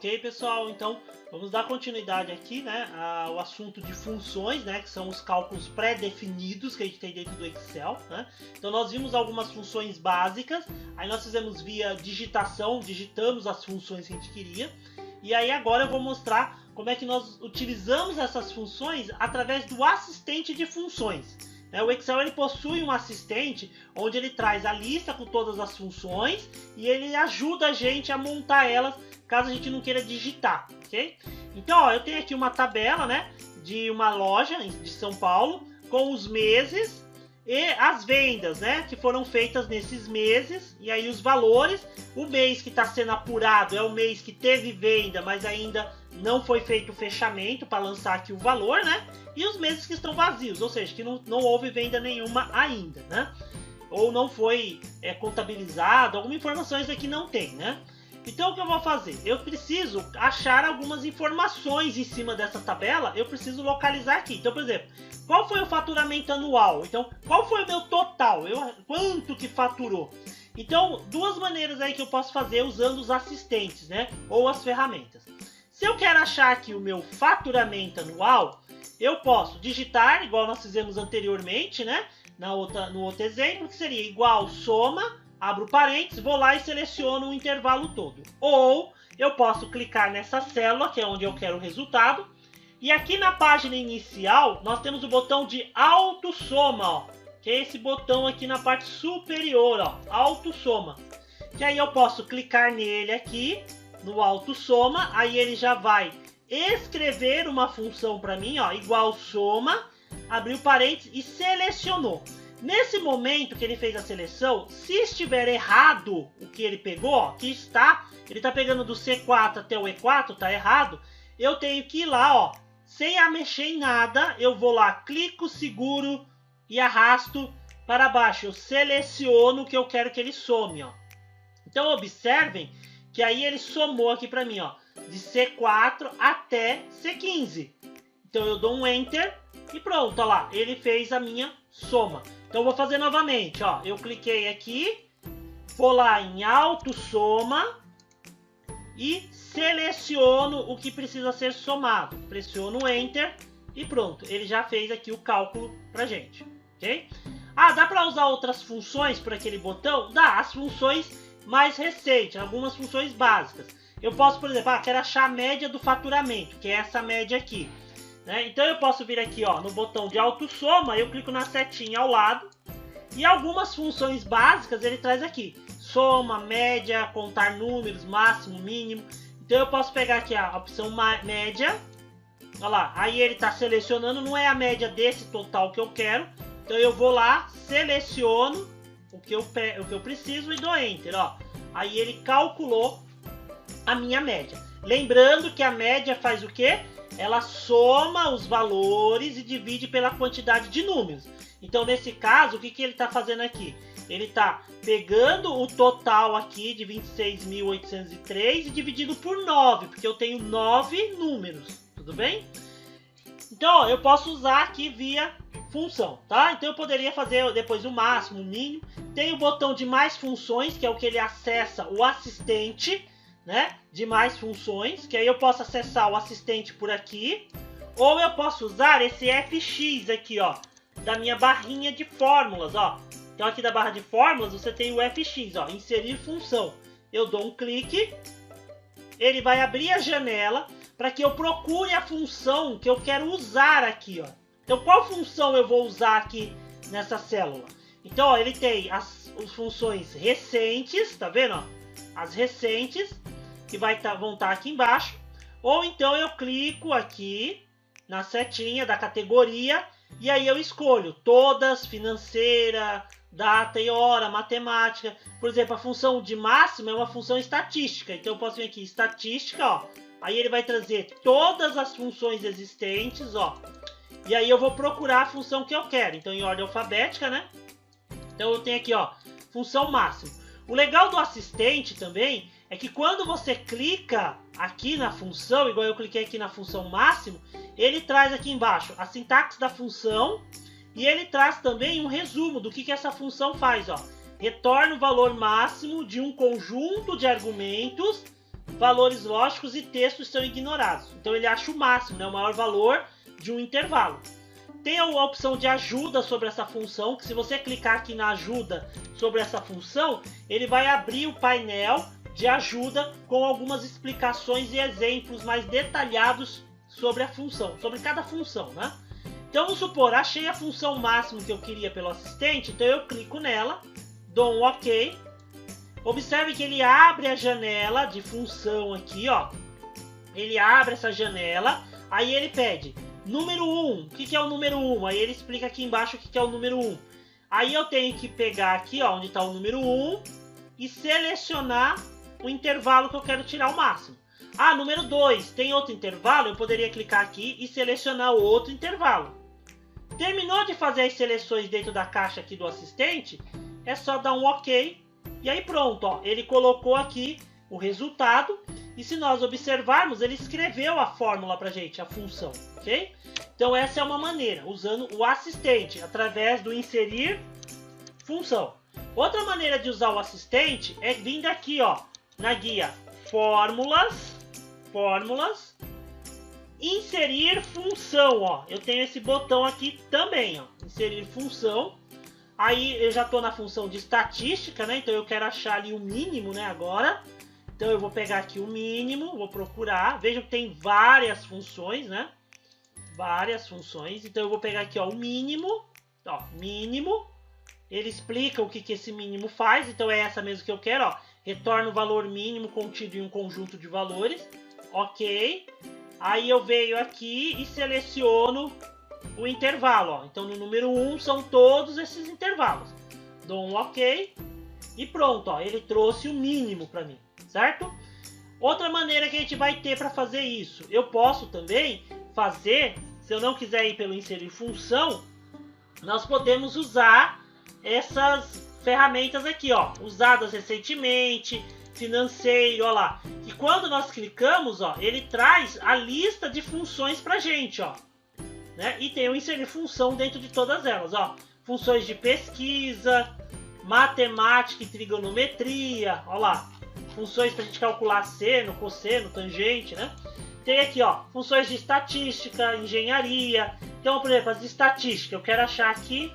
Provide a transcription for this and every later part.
Ok, pessoal? Então, vamos dar continuidade aqui, né, ao assunto de funções, né, que são os cálculos pré-definidos que a gente tem dentro do Excel, né? Então, nós vimos algumas funções básicas, aí nós fizemos via digitação, digitamos as funções que a gente queria, e aí agora eu vou mostrar como é que nós utilizamos essas funções através do assistente de funções. O Excel ele possui um assistente onde ele traz a lista com todas as funções e ele ajuda a gente a montar elas caso a gente não queira digitar, ok? Então, ó, eu tenho aqui uma tabela, né, de uma loja de São Paulo com os meses e as vendas, né, que foram feitas nesses meses e aí os valores. O mês que está sendo apurado é o mês que teve venda, mas ainda não foi feito o fechamento para lançar aqui o valor, né? E os meses que estão vazios, ou seja, que não houve venda nenhuma ainda, né? Ou não foi contabilizado, alguma informação isso aqui não tem, né? Então o que eu vou fazer? Eu preciso achar algumas informações em cima dessa tabela, eu preciso localizar aqui. Então, por exemplo, qual foi o faturamento anual? Então, qual foi o meu total? Quanto que faturou? Então, duas maneiras aí que eu posso fazer usando os assistentes, né? Ou as ferramentas. Se eu quero achar aqui o meu faturamento anual, eu posso digitar, igual nós fizemos anteriormente, né? No outro exemplo, que seria igual soma, abro parênteses, vou lá e seleciono o intervalo todo. Ou eu posso clicar nessa célula, que é onde eu quero o resultado, e aqui na página inicial, nós temos o botão de autossoma, ó, que é esse botão aqui na parte superior, ó, autossoma. Que aí eu posso clicar nele aqui, no autossoma, aí ele já vai escrever uma função para mim, ó, igual soma, abriu parênteses e selecionou. Nesse momento que ele fez a seleção, se estiver errado o que ele pegou, ó, que ele está pegando do C4 até o E4, tá errado, eu tenho que ir lá, ó, sem mexer em nada, eu vou lá, clico, seguro e arrasto para baixo, eu seleciono o que eu quero que ele some, ó. Então observem que aí ele somou aqui para mim, ó, de C4 até C15. Então eu dou um Enter e pronto, ó lá, ele fez a minha soma. Então eu vou fazer novamente, ó, eu cliquei aqui, vou lá em autossoma e seleciono o que precisa ser somado. Pressiono o Enter e pronto, ele já fez aqui o cálculo pra gente, ok? Ah, dá para usar outras funções por aquele botão? Dá, as funções mais recentes, algumas funções básicas. Eu posso, por exemplo, quero achar a média do faturamento, que é essa média aqui, né? Então eu posso vir aqui, ó, no botão de autossoma, eu clico na setinha ao lado e algumas funções básicas ele traz aqui: soma, média, contar números, máximo, mínimo. Então eu posso pegar aqui a opção média, olha lá, aí ele está selecionando, não é a média desse total que eu quero, então eu vou lá, seleciono o que eu preciso e dou Enter, ó. Aí ele calculou a minha média. Lembrando que a média faz o quê? Ela soma os valores e divide pela quantidade de números. Então, nesse caso, o que ele está fazendo aqui? Ele está pegando o total aqui de 26.803 e dividindo por 9, porque eu tenho 9 números, tudo bem? Então, ó, eu posso usar aqui via função, tá? Então eu poderia fazer depois o máximo, o mínimo. Tem o botão de mais funções, que é o que ele acessa o assistente, né? De mais funções, que aí eu posso acessar o assistente por aqui. Ou eu posso usar esse FX aqui, ó, da minha barrinha de fórmulas, ó. Então aqui da barra de fórmulas você tem o FX, ó, inserir função. Eu dou um clique, ele vai abrir a janela para que eu procure a função que eu quero usar aqui, ó. Então, qual função eu vou usar aqui nessa célula? Então, ó, ele tem as funções recentes, tá vendo? Ó? As recentes, que vão estar aqui embaixo. Ou então eu clico aqui na setinha da categoria e aí eu escolho todas, financeira, data e hora, matemática. Por exemplo, a função de máximo é uma função estatística. Então, eu posso vir aqui, estatística, ó. Aí ele vai trazer todas as funções existentes, ó. E aí eu vou procurar a função que eu quero. Então, em ordem alfabética, né? Então, eu tenho aqui, ó, função máximo. O legal do assistente também é que quando você clica aqui na função, igual eu cliquei aqui na função máximo, ele traz aqui embaixo a sintaxe da função e ele traz também um resumo do que essa função faz, ó. Retorna o valor máximo de um conjunto de argumentos valores lógicos e textos são ignorados. Então ele acha o máximo, né, o maior valor de um intervalo. Tem a opção de ajuda sobre essa função, que se você clicar aqui na ajuda sobre essa função, ele vai abrir o painel de ajuda com algumas explicações e exemplos mais detalhados sobre a função, sobre cada função, né? Então vamos supor, achei a função máxima que eu queria pelo assistente, então eu clico nela, dou um OK. Observe que ele abre a janela de função aqui, ó. Ele abre essa janela, aí ele pede número 1. O que é o número 1? Aí ele explica aqui embaixo o que é o número 1. Aí eu tenho que pegar aqui, ó, onde está o número 1 e selecionar o intervalo que eu quero tirar o máximo. Ah, número 2, tem outro intervalo? Eu poderia clicar aqui e selecionar o outro intervalo. Terminou de fazer as seleções dentro da caixa aqui do assistente, é só dar um OK. E aí pronto, ó, ele colocou aqui o resultado. E se nós observarmos, ele escreveu a fórmula pra gente, a função, ok? Então essa é uma maneira, usando o assistente, através do inserir função. Outra maneira de usar o assistente é vindo aqui, ó, na guia Fórmulas, inserir função, ó. Eu tenho esse botão aqui também, ó, inserir função. Aí eu já estou na função de estatística, né? Então eu quero achar ali o mínimo, né? Agora. Então eu vou pegar aqui o mínimo, vou procurar. Vejam que tem várias funções, né? Várias funções. Então eu vou pegar aqui, ó, o mínimo. Ó, mínimo. Ele explica o que esse mínimo faz. Então é essa mesmo que eu quero, ó. Retorna o valor mínimo contido em um conjunto de valores. Ok. Aí eu venho aqui e seleciono o intervalo, ó. Então no número 1 são todos esses intervalos. Dou um OK e pronto, ó, ele trouxe o mínimo para mim, certo? Outra maneira que a gente vai ter para fazer isso, eu posso também fazer, se eu não quiser ir pelo inserir função, nós podemos usar essas ferramentas aqui, ó, usadas recentemente, financeiro, ó lá. E quando nós clicamos, ó, ele traz a lista de funções pra gente, ó. Né? E tem o inserir função dentro de todas elas, ó. Funções de pesquisa, matemática e trigonometria, ó lá. Funções para a gente calcular seno, cosseno, tangente, né? Tem aqui, ó, funções de estatística, engenharia. Então, por exemplo, as de estatística, eu quero achar aqui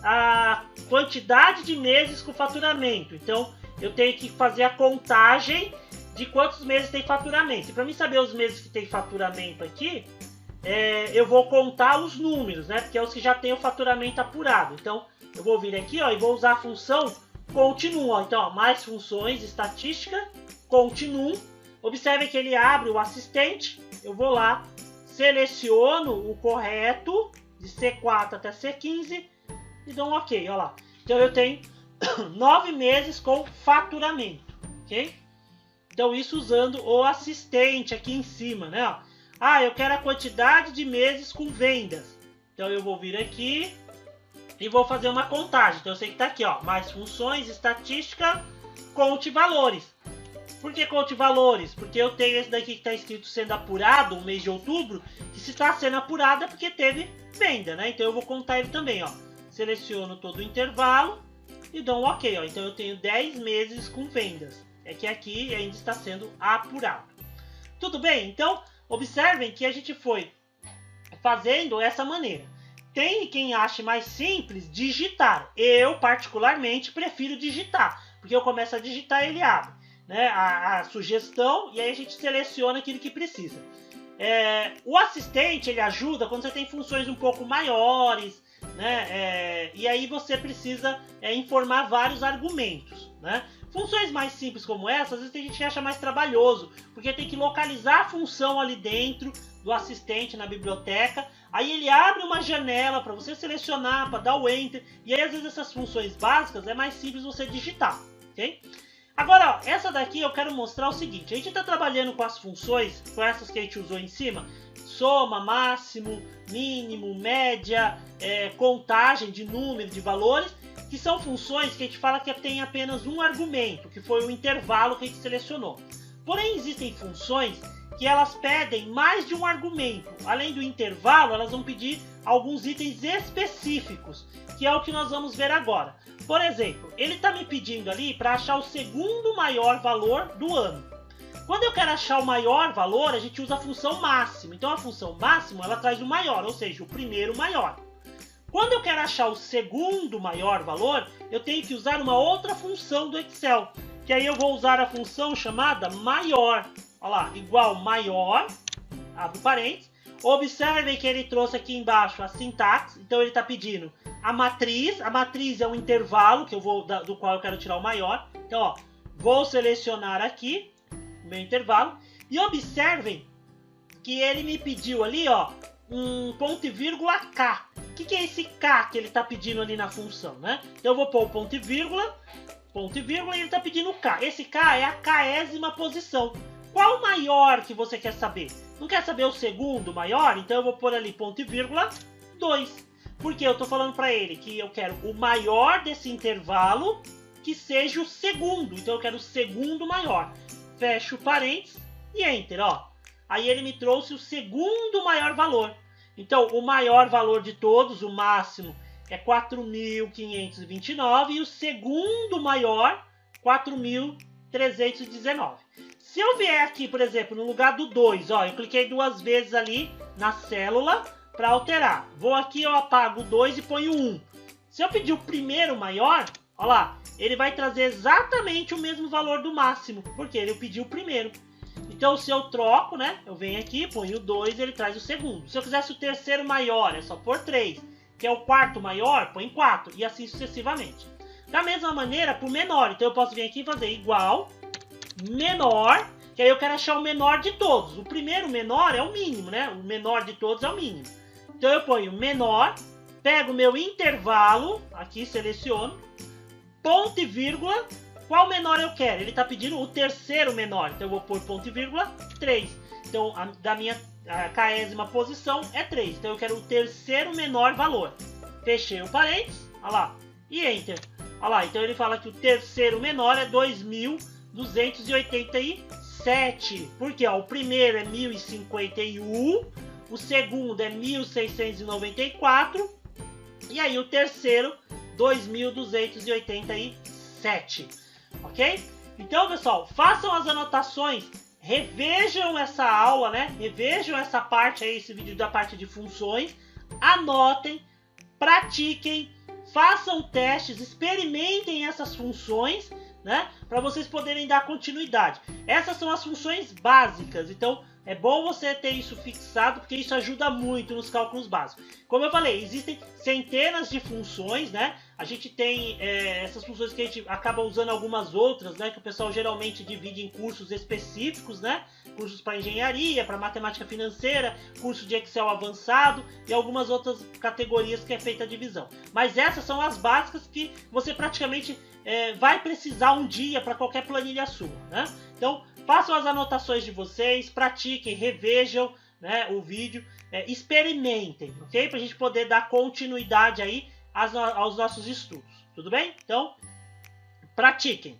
a quantidade de meses com faturamento. Então, eu tenho que fazer a contagem de quantos meses tem faturamento. E para mim saber os meses que tem faturamento aqui, eu vou contar os números, né? Porque é os que já tem o faturamento apurado. Então, eu vou vir aqui, ó, e vou usar a função continua. Então, ó, mais funções, estatística, continuum. Observe que ele abre o assistente. Eu vou lá, seleciono o correto, de C4 até C15, e dou um OK, ó lá. Então, eu tenho 9 meses com faturamento, ok? Então, isso usando o assistente aqui em cima, né? Ó. Ah, eu quero a quantidade de meses com vendas. Então eu vou vir aqui e vou fazer uma contagem. Então eu sei que está aqui, ó, mais funções, estatística, conte valores. Por que conte valores? Porque eu tenho esse daqui que está escrito sendo apurado, o mês de outubro, que se está sendo apurado é porque teve venda, né? Então eu vou contar ele também, ó. Seleciono todo o intervalo e dou um OK, ó. Então eu tenho 10 meses com vendas. É que aqui ainda está sendo apurado. Tudo bem? Então, observem que a gente foi fazendo essa maneira. Tem quem ache mais simples digitar. Eu, particularmente, prefiro digitar. Porque eu começo a digitar e ele abre, né, a sugestão e aí a gente seleciona aquilo que precisa. O assistente, ele ajuda quando você tem funções um pouco maiores, né, e aí você precisa informar vários argumentos, né? Funções mais simples como essa, às vezes tem gente que acha mais trabalhoso, porque tem que localizar a função ali dentro do assistente na biblioteca, aí ele abre uma janela para você selecionar, para dar o Enter, e aí às vezes essas funções básicas é mais simples você digitar, ok? Agora, ó, essa daqui eu quero mostrar o seguinte, a gente está trabalhando com as funções, com essas que a gente usou em cima, soma, máximo, mínimo, média, contagem de número, de valores, que são funções que a gente fala que tem apenas um argumento, que foi o intervalo que a gente selecionou. Porém, existem funções que elas pedem mais de um argumento. Além do intervalo, elas vão pedir alguns itens específicos, que é o que nós vamos ver agora. Por exemplo, ele está me pedindo ali para achar o segundo maior valor do ano. Quando eu quero achar o maior valor, a gente usa a função máximo. Então a função máximo ela traz o maior, ou seja, o primeiro maior. Quando eu quero achar o segundo maior valor, eu tenho que usar uma outra função do Excel. Que aí eu vou usar a função chamada maior. Olha lá, igual maior, abre parênteses. Observem que ele trouxe aqui embaixo a sintaxe. Então ele está pedindo a matriz é um intervalo que eu vou, do qual eu quero tirar o maior. Então, ó, vou selecionar aqui o meu intervalo. E observem que ele me pediu ali, ó, um ponto e vírgula K. O que é esse K que ele está pedindo ali na função, né? Então eu vou pôr o ponto e vírgula, e ele está pedindo K. Esse K é a késima posição. Qual o maior que você quer saber? Não quer saber o segundo maior? Então eu vou pôr ali ponto e vírgula 2. Porque eu estou falando para ele que eu quero o maior desse intervalo que seja o segundo. Então eu quero o segundo maior. Fecho parênteses e Enter, ó. Aí ele me trouxe o segundo maior valor. Então o maior valor de todos, o máximo, é 4.529 e o segundo maior, 4.319. Se eu vier aqui, por exemplo, no lugar do 2, ó, eu cliquei 2 vezes ali na célula para alterar. Vou aqui, eu apago o 2 e ponho 1. Se eu pedir o primeiro maior, ó lá, ele vai trazer exatamente o mesmo valor do máximo, porque ele pediu o primeiro. Então, se eu troco, né, eu venho aqui, ponho o 2 e ele traz o segundo. Se eu quisesse o terceiro maior, é só pôr 3. Que é o quarto maior, põe 4 e assim sucessivamente. Da mesma maneira, para o menor, então eu posso vir aqui e fazer igual menor, que aí eu quero achar o menor de todos. O primeiro menor é o mínimo, né? O menor de todos é o mínimo. Então eu ponho menor, pego o meu intervalo, aqui seleciono, ponto e vírgula, qual menor eu quero? Ele está pedindo o terceiro menor, então eu vou pôr ponto e vírgula 3. Então da minha késima posição é 3, então eu quero o terceiro menor valor. Fechei o parênteses, olha lá, e Enter. Olha lá, então ele fala que o terceiro menor é 2.287, porque ó, o primeiro é 1.051, o segundo é 1.694 e aí o terceiro 2.287, ok? Então, pessoal, façam as anotações, revejam essa aula, né? Revejam essa parte aí, esse vídeo da parte de funções, anotem, pratiquem, façam testes, experimentem essas funções, né? Para vocês poderem dar continuidade. Essas são as funções básicas, então é bom você ter isso fixado, porque isso ajuda muito nos cálculos básicos. Como eu falei, existem centenas de funções, né? A gente tem essas funções que a gente acaba usando algumas outras, né? Que o pessoal geralmente divide em cursos específicos, né? Cursos para engenharia, para matemática financeira, curso de Excel avançado e algumas outras categorias que é feita a divisão. Mas essas são as básicas que você praticamente vai precisar um dia para qualquer planilha sua, né? Então, façam as anotações de vocês, pratiquem, revejam, né, o vídeo, experimentem, ok? Para a gente poder dar continuidade aí aos nossos estudos, tudo bem? Então, pratiquem!